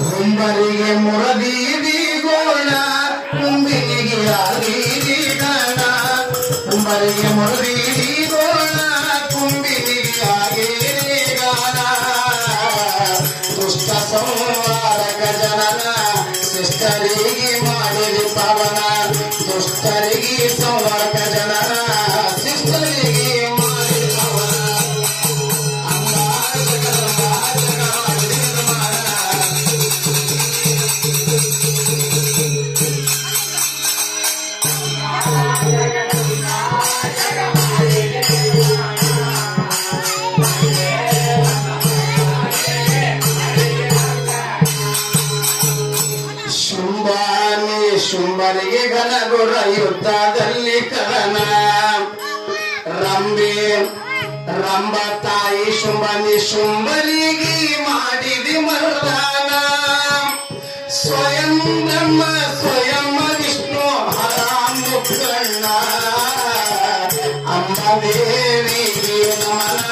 ಹುಂಬರಿಗೆ ಮುರದೀದಿ ಗೋಣ ಕುಂಬಿಗೆ ಆದೀದಿ ಗಣ ಹುಂಬರಿಗೆ ಮುರದೀದಿ ಗೋಣ ಕುಂಬಿಗೆ ಆಗೇರಿ ಗಣ ದುಷ್ಟ ಸಂವಾರಕ ಜನನ ಶಿಷ್ಟರಿಗೆ ಮಾಡಿರಿ ಪವನ ದುಷ್ಟರಿಗೆ ಸಂವಾರಕ ಜನನ ಶಿಷ್ಟರಿಗೆ ಮಾಡಿರಿ ಪವನ ಶುಂಭನಿಗೆ ಘನಗುರ ಯುದ್ಧದಲ್ಲಿ ಕಲನ ರಂಭ ತಾಯಿ ಶುಂಭನಿಗೆ ಮಾಡಿದಿ ಮರದಾನ ಸ್ವಯಂ ಬ್ರಹ್ಮ ಸ್ವಯಂ ವಿಷ್ಣು ಹರಾಮುಕಣ್ಣ ಅಮ್ಮ ದೇವಿಗೆ ನಮನ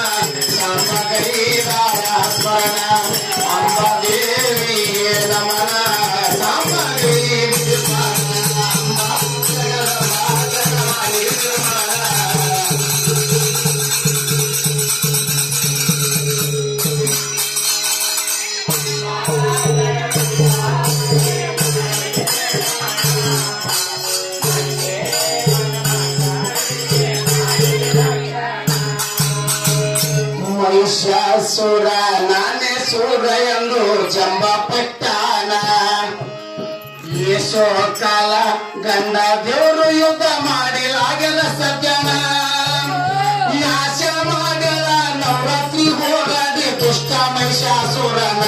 ಸಾಮಗೈದಾರ ಸ್ಮರಣ ಅಮ್ಮ ದೇವಿಗೆ ನಮನ ಸಾಮಗೈದ ಮಹಿಷಾಸುರ ನಾನೇ ಸುರ ಎಂದು ಜಂಬಪಟ್ಟಾನ ಏಸೋ ಕಾಲ ಗಂಡ ದೇವರು ಯುದ್ಧ ಮಾಡಿಲಾಗದ ಸಜ್ಜನ ನಾಶ ಮಾಡಲ ನವರಾತ್ರಿ ಹೋರಾಡಿ ದುಷ್ಟ ಮಹಿಷಾಸುರನ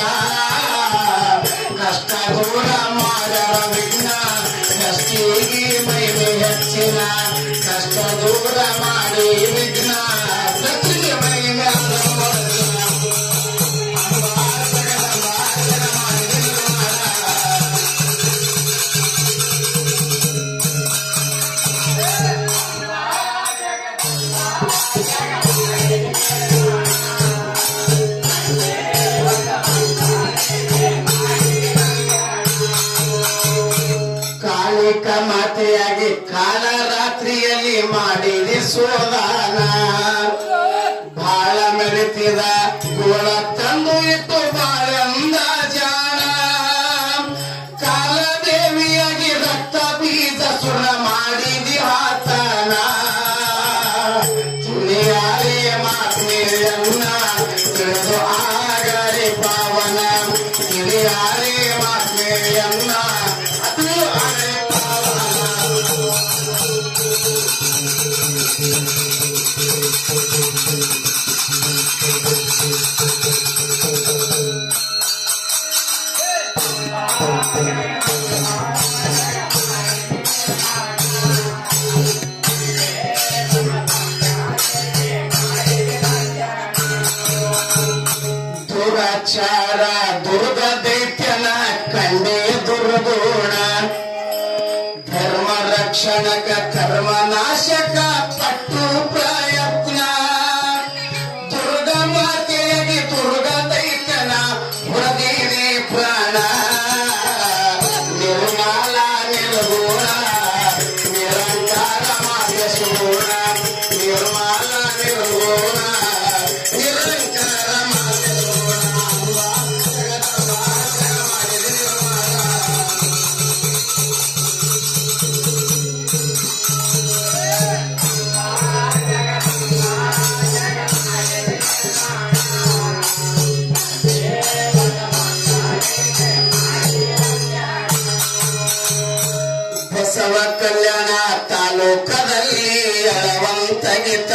ಕಷ್ಟ ದೂರ ಮಾಡಲ ವಿಘ್ನ ಕಷ್ಟಿಗೆ ಮೈಮೆ ಹೆಚ್ಚಿನ ಕಷ್ಟ ದೂರ ಮಾಡಿ ವಿಘ್ನ ಕಷ್ಟಿಗೆ ಮೈಮೆ ಕಾಳಿಕ ಮಾತೆಯಾಗಿ ಕಾಲ ರಾತ್ರಿಯಲ್ಲಿ ಮಾಡಿದೆ ಸೋದಾನ ಬಾಳ ಮೆರೆತಿದ ಗೋಳ ತಂದು ಇಟ್ಟು ಬಾಳೆಂದ ಜಾಣ ಕಾಲದೇವಿಯಾಗಿ ರಕ್ತ ಬೀಜ ಸುರ ಮಾಡಿದಿ ಆತನ ತಿಳಿಯಾರೆ ಮಾತೆಯನ್ನ ತಿಳಿದು ಆಗರೆ ಪಾವನ ತಿಳಿಯಾರೆ ಮಾತೆಯನ್ನ ಅದು ಆಗರೆ ದುರಾಚಾರ ದುರ್ಗ ದೈತ್ಯನ ಕಂಡೇ ದುರ್ಗುಣ ಧರ್ಮ ರಕ್ಷಣಕ ಕರ್ಮ ನಾಶಕ ಪಟ್ಟು ಪ್ರಯತ್ನ ದುರ್ಗ ಮಾತೆಯಾಗಿ ದುರ್ಗ ದೈತ್ಯನ ಹೊರದಿದೆ ಪ್ರಾಣ ನಿರ್ಮಲ ನಿರ್ಗುಣ ನಿರಂಕಾರ ಮಾರ್ಗಸೂಣ ನಿರ್ಮಲ ನಿರ್ಗುಣ ನಿರಂಕಾರ ಬಸವ ಕಲ್ಯಾಣ ತಾಲೂಕದಲ್ಲಿ ಅಳವಂತಗಿತ